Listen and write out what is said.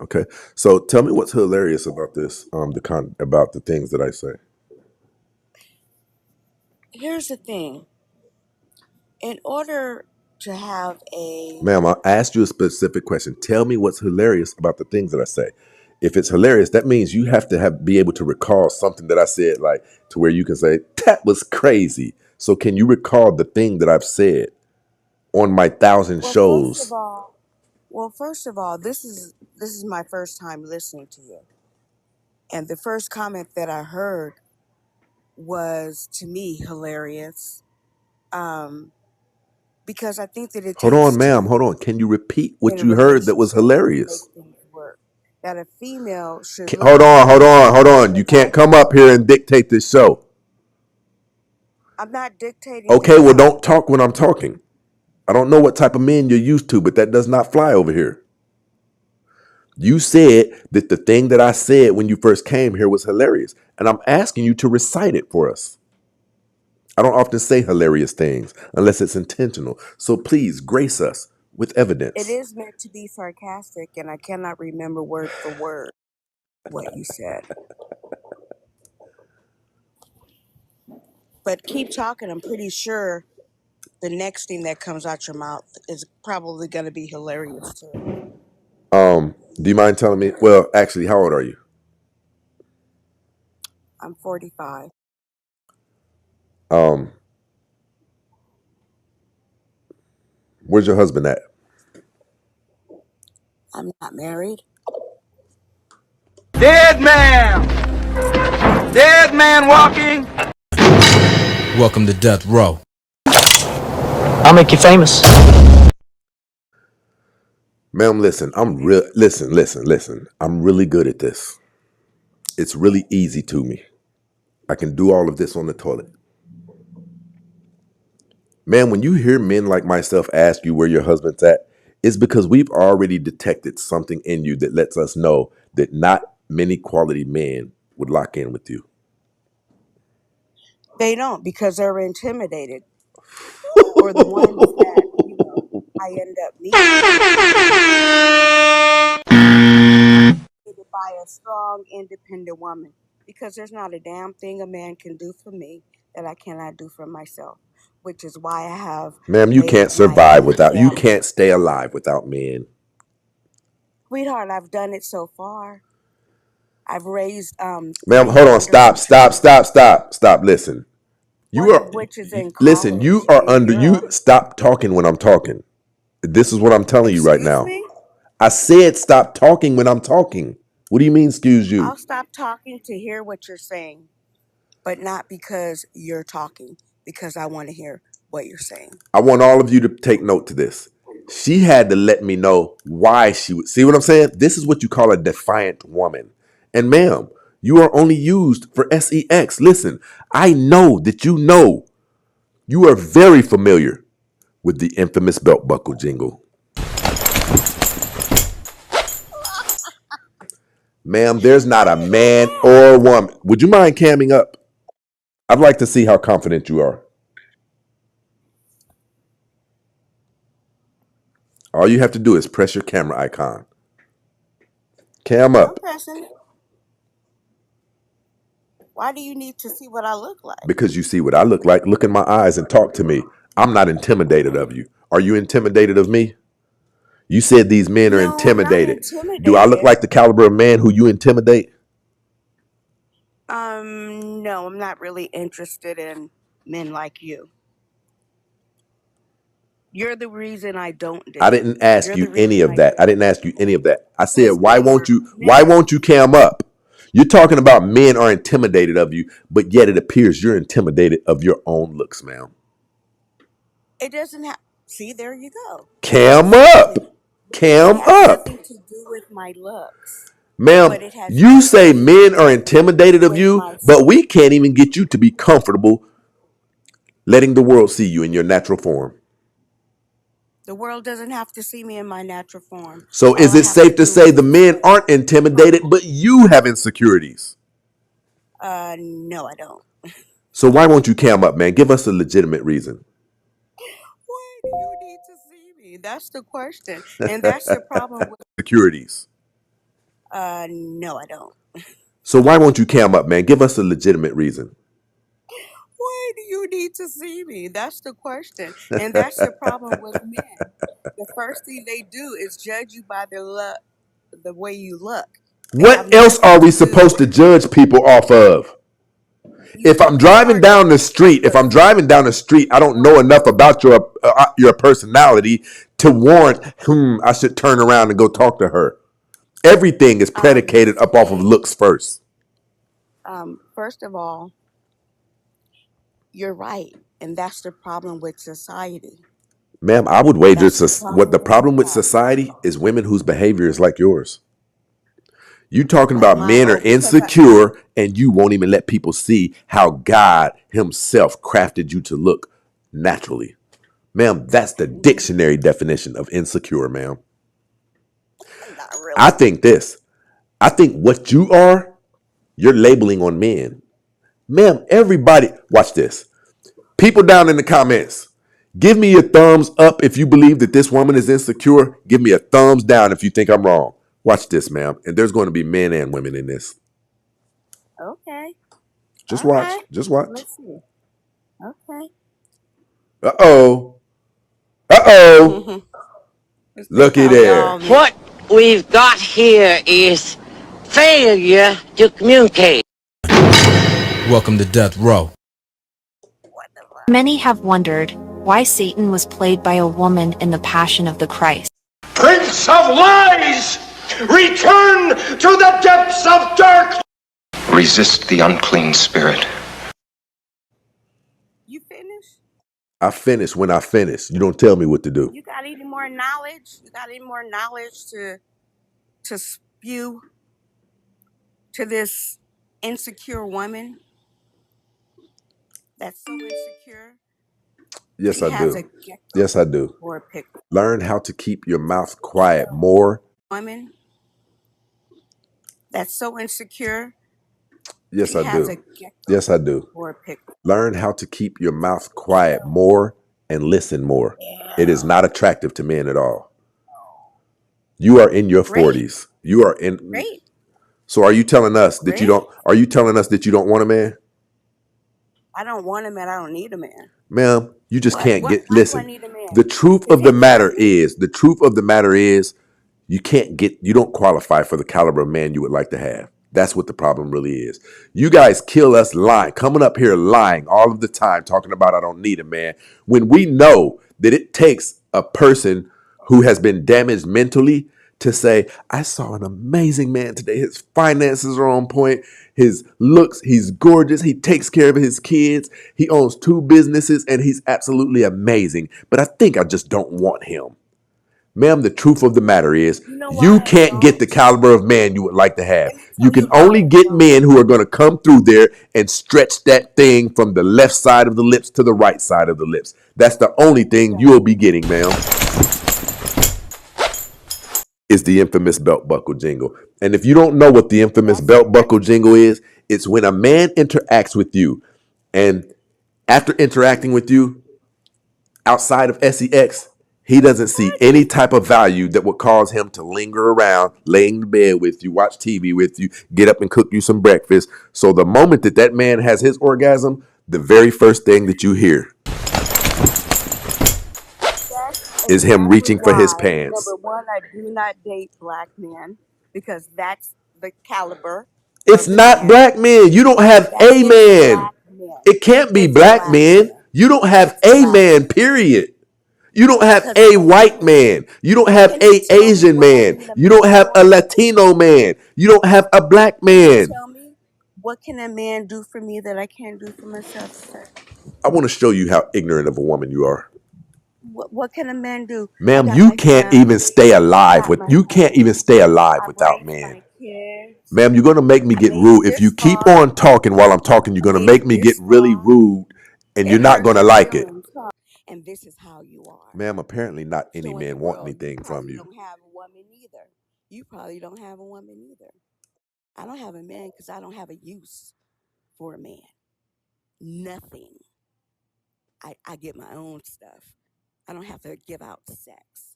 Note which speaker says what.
Speaker 1: Okay. So tell me what's hilarious about this, about the things that I say.
Speaker 2: Here's the thing. In order to have a
Speaker 1: Ma'am, I asked you a specific question. Tell me what's hilarious about the things that I say. If it's hilarious, that means you have to be able to recall something that I said, like to where you can say, that was crazy. So can you recall the thing that I've said on my 1,000
Speaker 2: well, first of
Speaker 1: shows?
Speaker 2: all, this is my first time listening to you. And the first comment that I heard was to me hilarious. Um, because I think that it
Speaker 1: Hold
Speaker 2: takes
Speaker 1: on, ma'am.
Speaker 2: two
Speaker 1: Hold on. Can you repeat
Speaker 2: in
Speaker 1: what
Speaker 2: a
Speaker 1: you heard that was
Speaker 2: relationship to make
Speaker 1: hilarious?
Speaker 2: things work. That a female should look
Speaker 1: Hold
Speaker 2: at
Speaker 1: on, hold
Speaker 2: me
Speaker 1: on, hold on. You
Speaker 2: as
Speaker 1: can't
Speaker 2: I
Speaker 1: come up here and dictate this show.
Speaker 2: I'm not dictating the
Speaker 1: Okay, well,
Speaker 2: show.
Speaker 1: don't talk when I'm talking. I don't know what type of men you're used to, but that does not fly over here. You said that the thing that I said when you first came here was hilarious, and I'm asking you to recite it for us. I don't often say hilarious things unless it's intentional. So please grace us with
Speaker 2: It
Speaker 1: evidence.
Speaker 2: is meant to be sarcastic, and I cannot remember word for word what you said. But keep talking. I'm pretty sure the next thing that comes out your mouth is probably going to be hilarious too.
Speaker 1: Do you mind telling me? Well, actually, how old are you?
Speaker 2: I'm 45.
Speaker 1: Um, where's your husband at?
Speaker 2: I'm not married.
Speaker 3: Dead man! Dead man walking!
Speaker 4: Welcome to Death Row.
Speaker 5: I'll make you famous.
Speaker 1: Ma'am, listen, listen. I'm really good at this. It's really easy to me. I can do all of this on the toilet. Man, when you hear men like myself ask you where your husband's at, it's because we've already detected something in you that lets us know that not many quality men would lock in with you.
Speaker 2: They don't because they're intimidated, or the ones that I end up meeting by a strong, independent woman. Because there's not a damn thing a man can do for me that I cannot do for myself, which is why I have
Speaker 1: Ma'am,
Speaker 2: made my own
Speaker 1: you
Speaker 2: family.
Speaker 1: can't stay alive without men.
Speaker 2: Sweetheart, I've done it so far. I've raised
Speaker 1: Ma'am,
Speaker 2: three
Speaker 1: hold on,
Speaker 2: wonderful children,
Speaker 1: stop, listen. You
Speaker 2: one
Speaker 1: are,
Speaker 2: of which is
Speaker 1: you,
Speaker 2: in
Speaker 1: listen, you
Speaker 2: college
Speaker 1: are
Speaker 2: in Europe.
Speaker 1: stop talking when I'm talking. This is what I'm telling you right
Speaker 2: Excuse
Speaker 1: now.
Speaker 2: me?
Speaker 1: I said stop talking when I'm talking. What do you mean, excuse you?
Speaker 2: I'll stop talking to hear what you're saying, but not because you're talking, because I want to hear what you're saying.
Speaker 1: I want all of you to take note to this. She had to let me know why she would see what I'm saying. This is what you call a defiant woman. And ma'am, you are only used for SEX. Listen, I know that you are very familiar with the infamous belt buckle jingle. Ma'am, there's not a man or a woman. Would you mind camming up? I'd like to see how confident you are. All you have to do is press your camera icon. Cam
Speaker 2: I'm
Speaker 1: up.
Speaker 2: pressing it. Why do you need to see what I look like?
Speaker 1: Because you see what I look like. Look in my eyes and talk to me. I'm not intimidated of you. Are you intimidated of me? You said these men are
Speaker 2: No, I'm not
Speaker 1: intimidated. Do I look
Speaker 2: intimidated.
Speaker 1: like the caliber of man who you intimidate?
Speaker 2: No, I'm not really interested in men like you. You're the reason I don't
Speaker 1: I
Speaker 2: date.
Speaker 1: didn't ask
Speaker 2: You're
Speaker 1: you
Speaker 2: the
Speaker 1: any
Speaker 2: reason
Speaker 1: of
Speaker 2: I
Speaker 1: that. I
Speaker 2: don't
Speaker 1: didn't ask you any of that. I said,
Speaker 2: because
Speaker 1: why
Speaker 2: men are
Speaker 1: won't you cam up? You're talking about men are intimidated of you, but yet it appears you're intimidated of your own looks, ma'am.
Speaker 2: it doesn't have see there you go.
Speaker 1: Cam up.
Speaker 2: Exactly. It
Speaker 1: Cam
Speaker 2: has
Speaker 1: up.
Speaker 2: nothing to do with my looks,
Speaker 1: Ma'am,
Speaker 2: but it has
Speaker 1: you say
Speaker 2: everything to
Speaker 1: men are
Speaker 2: do
Speaker 1: intimidated of
Speaker 2: with
Speaker 1: you,
Speaker 2: my
Speaker 1: but we can't even get you to be comfortable letting the world see you in your natural form.
Speaker 2: the world doesn't have to see me in my natural form.
Speaker 1: So
Speaker 2: All
Speaker 1: is
Speaker 2: I
Speaker 1: it
Speaker 2: have to
Speaker 1: safe to
Speaker 2: do
Speaker 1: say
Speaker 2: is
Speaker 1: the men
Speaker 2: accept
Speaker 1: aren't
Speaker 2: my
Speaker 1: intimidated, but you have insecurities?
Speaker 2: no I don't.
Speaker 1: So why won't you cam up, man? Give us a legitimate reason.
Speaker 2: Why do you need to see me? That's the question. And that's the problem with
Speaker 1: Securities.
Speaker 2: No, I don't.
Speaker 1: So why won't you cam up, man? Give us a legitimate reason.
Speaker 2: Why do you need to see me? That's the question. And that's the problem with men. The first thing they do is judge you by their look, the way you look. They have
Speaker 1: What else are
Speaker 2: nothing
Speaker 1: we
Speaker 2: to do
Speaker 1: supposed
Speaker 2: with
Speaker 1: to judge people off of?
Speaker 2: you.
Speaker 1: If I'm
Speaker 2: You
Speaker 1: driving
Speaker 2: are
Speaker 1: down the
Speaker 2: judging a
Speaker 1: street, if I'm
Speaker 2: person.
Speaker 1: driving down the street, I don't know enough about your personality to warrant, I should turn around and go talk to her. Everything is predicated up off of looks first.
Speaker 2: First of all, you're right, and that's the problem with society.
Speaker 1: Ma'am, I would wager
Speaker 2: That's the
Speaker 1: what the
Speaker 2: problem that
Speaker 1: problem
Speaker 2: we
Speaker 1: with
Speaker 2: have.
Speaker 1: society is women whose behavior is like yours. You talking
Speaker 2: Like
Speaker 1: about
Speaker 2: mine.
Speaker 1: men are
Speaker 2: Oh, because
Speaker 1: insecure and you won't even let people see how God himself crafted you to look naturally. Ma'am, that's the dictionary definition of insecure, ma'am.
Speaker 2: not
Speaker 1: I
Speaker 2: really.
Speaker 1: think this. I think what you are, you're labeling on men. Ma'am, everybody, watch this. People down in the comments, give me your thumbs up if you believe that this woman is insecure. Give me a thumbs down if you think I'm wrong. Watch this, ma'am. And there's going to be men and women in this.
Speaker 2: Okay.
Speaker 1: Just
Speaker 2: All
Speaker 1: watch.
Speaker 2: right.
Speaker 1: Just watch.
Speaker 2: Let's see. Okay.
Speaker 1: Uh-oh. Uh-oh.
Speaker 2: This
Speaker 1: Looky
Speaker 2: how
Speaker 1: there.
Speaker 2: y'all men.
Speaker 6: What we've got here is failure to communicate.
Speaker 4: Welcome to Death Row.
Speaker 2: What the fuck?
Speaker 7: Many have wondered why Satan was played by a woman in the Passion of the Christ.
Speaker 8: Prince of Lies! Return to the depths of dark!
Speaker 9: Resist the unclean spirit.
Speaker 2: You finished?
Speaker 1: I finish when I finish. You don't tell me what to do.
Speaker 2: You got any more knowledge? You got any more knowledge to spew to this insecure woman that's so insecure?
Speaker 1: Yes,
Speaker 2: She
Speaker 1: I
Speaker 2: has a
Speaker 1: do.
Speaker 2: gecko
Speaker 1: Yes, I do.
Speaker 2: for a pick.
Speaker 1: Learn how to keep your mouth quiet more.
Speaker 2: Woman that's so insecure.
Speaker 1: Yes,
Speaker 2: She
Speaker 1: I
Speaker 2: has a
Speaker 1: do.
Speaker 2: gecko
Speaker 1: Yes, I do.
Speaker 2: for a pick.
Speaker 1: Learn how to keep your mouth quiet more and listen more. It is not attractive to men at all. You are in your
Speaker 2: Great,
Speaker 1: 40s. You are in.
Speaker 2: great,
Speaker 1: So are you telling us that you
Speaker 2: great.
Speaker 1: don't? Are you telling us that you don't want a man,
Speaker 2: I don't want a man. I don't need a man.
Speaker 1: ma'am? You just
Speaker 2: What?
Speaker 1: can't
Speaker 2: What?
Speaker 1: get.
Speaker 2: Why do I
Speaker 1: Listen,
Speaker 2: need a man?
Speaker 1: the truth
Speaker 2: To
Speaker 1: of the
Speaker 2: take care of
Speaker 1: matter
Speaker 2: me?
Speaker 1: is, the truth of the matter is, you can't get. You don't qualify for the caliber of man you would like to have. That's what the problem really is. You guys kill us lying, coming up here lying all of the time, talking about I don't need a man, when we know that it takes a person who has been damaged mentally to say, I saw an amazing man today. His finances are on point. His looks, he's gorgeous. He takes care of his kids. He owns 2 businesses and he's absolutely amazing. But I think I just don't want him. Ma'am, the truth of the matter is,
Speaker 2: You know
Speaker 1: you
Speaker 2: why I
Speaker 1: can't get the
Speaker 2: don't?
Speaker 1: caliber of man you would like to have.
Speaker 2: Let me
Speaker 1: You
Speaker 2: tell
Speaker 1: can
Speaker 2: you why
Speaker 1: only
Speaker 2: I
Speaker 1: get
Speaker 2: don't.
Speaker 1: men who are going to come through there and stretch that thing from the left side of the lips to the right side of the lips. That's the only thing you'll be getting, ma'am, is the infamous belt buckle jingle. And if you don't know what the infamous
Speaker 2: That's
Speaker 1: belt buckle jingle is, it's when a man interacts with you and after interacting with you, outside of S3X, he doesn't see any type of value that would cause him to linger around, lay in the bed with you, watch TV with you, get up and cook you some breakfast. So the moment that that man has his orgasm, the very first thing that you hear
Speaker 2: that's
Speaker 1: is him
Speaker 2: exactly
Speaker 1: reaching for his
Speaker 2: why.
Speaker 1: pants.
Speaker 2: Number one, I do not date black men because that's the caliber
Speaker 1: It's
Speaker 2: of the
Speaker 1: not
Speaker 2: man.
Speaker 1: black men. You don't have
Speaker 2: That
Speaker 1: a
Speaker 2: it's
Speaker 1: man.
Speaker 2: black men.
Speaker 1: It can't be
Speaker 2: It's
Speaker 1: black
Speaker 2: black
Speaker 1: men.
Speaker 2: men.
Speaker 1: You don't have
Speaker 2: It's
Speaker 1: a
Speaker 2: black
Speaker 1: man,
Speaker 2: men.
Speaker 1: period. You don't have
Speaker 2: Because
Speaker 1: a
Speaker 2: most
Speaker 1: white
Speaker 2: men.
Speaker 1: man. You don't have
Speaker 2: Can you
Speaker 1: a
Speaker 2: tell me
Speaker 1: Asian
Speaker 2: what I
Speaker 1: man.
Speaker 2: need a
Speaker 1: You don't
Speaker 2: man
Speaker 1: have a
Speaker 2: for?
Speaker 1: Latino man. You don't have a black
Speaker 2: Can you
Speaker 1: man.
Speaker 2: tell me what can a man do for me that I can't do for myself, sir?
Speaker 1: I want to show you how ignorant of a woman you are.
Speaker 2: What can a man do? I
Speaker 1: Ma'am,
Speaker 2: got
Speaker 1: you
Speaker 2: my
Speaker 1: can't even
Speaker 2: family.
Speaker 1: stay
Speaker 2: I
Speaker 1: alive
Speaker 2: got
Speaker 1: with
Speaker 2: my
Speaker 1: you can't even
Speaker 2: home.
Speaker 1: stay alive
Speaker 2: I
Speaker 1: without
Speaker 2: raised
Speaker 1: man.
Speaker 2: my kids.
Speaker 1: Ma'am, you're gonna make me
Speaker 2: I
Speaker 1: get
Speaker 2: made it
Speaker 1: rude. If you
Speaker 2: this
Speaker 1: keep
Speaker 2: far.
Speaker 1: on talking while I'm talking, you're
Speaker 2: I
Speaker 1: gonna
Speaker 2: made
Speaker 1: make
Speaker 2: it
Speaker 1: me get
Speaker 2: this
Speaker 1: really
Speaker 2: far.
Speaker 1: rude and you're
Speaker 2: It
Speaker 1: not
Speaker 2: hurts
Speaker 1: gonna
Speaker 2: my
Speaker 1: like it.
Speaker 2: feelings, huh? And this is how you are.
Speaker 1: Ma'am, apparently not any
Speaker 2: Showing the
Speaker 1: man want
Speaker 2: world you
Speaker 1: anything from
Speaker 2: probably
Speaker 1: you.
Speaker 2: don't have a woman either. You probably don't have a woman either. I don't have a man because I don't have a use for a man. Nothing. I get my own stuff. I don't have to give out sex.